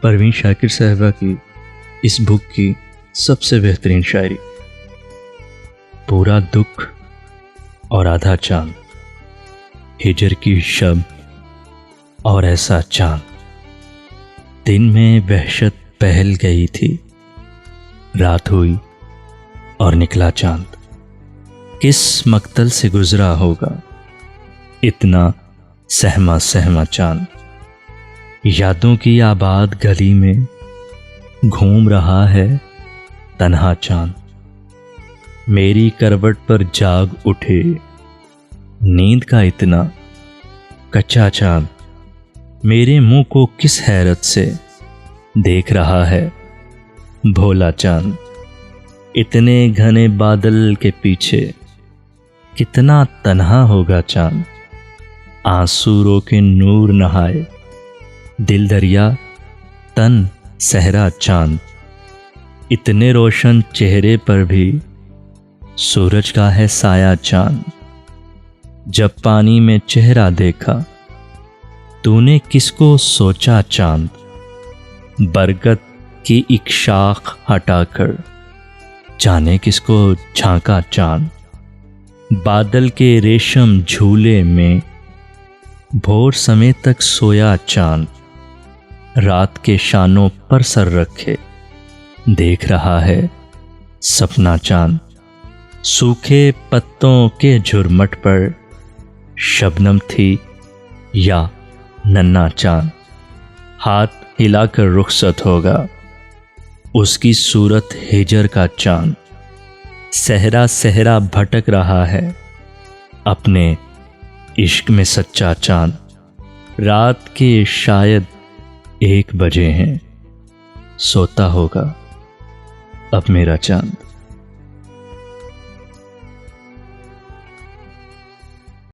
परवीन शाकिर साहिबा की इस बुक की सबसे बेहतरीन शायरी। पूरा दुख और आधा चांद, हिजर की शब और ऐसा चांद, दिन में वहशत पहल गई थी, रात हुई और निकला चांद। किस मक्तल से गुजरा होगा इतना सहमा सहमा चांद। यादों की आबाद गली में घूम रहा है तन्हा चांद। मेरी करवट पर जाग उठे नींद का इतना कच्चा चांद। मेरे मुंह को किस हैरत से देख रहा है भोला चांद। इतने घने बादल के पीछे कितना तन्हा होगा चांद। आंसू रोके नूर नहाए दिल दरिया तन सहरा चांद। इतने रोशन चेहरे पर भी सूरज का है साया चांद। जब पानी में चेहरा देखा तूने किसको सोचा चांद। बरगद की एक शाख हटाकर जाने किसको झांका चांद। बादल के रेशम झूले में भोर समय तक सोया चांद। रात के शानों पर सर रखे देख रहा है सपना चांद। सूखे पत्तों के झुरमट पर शबनम थी या नन्हा चांद। हाथ हिलाकर रुखसत होगा उसकी सूरत हिजर का चांद। सहरा सहरा भटक रहा है अपने इश्क में सच्चा चांद। रात के शायद 1 बजे हैं, सोता होगा अब मेरा चांद।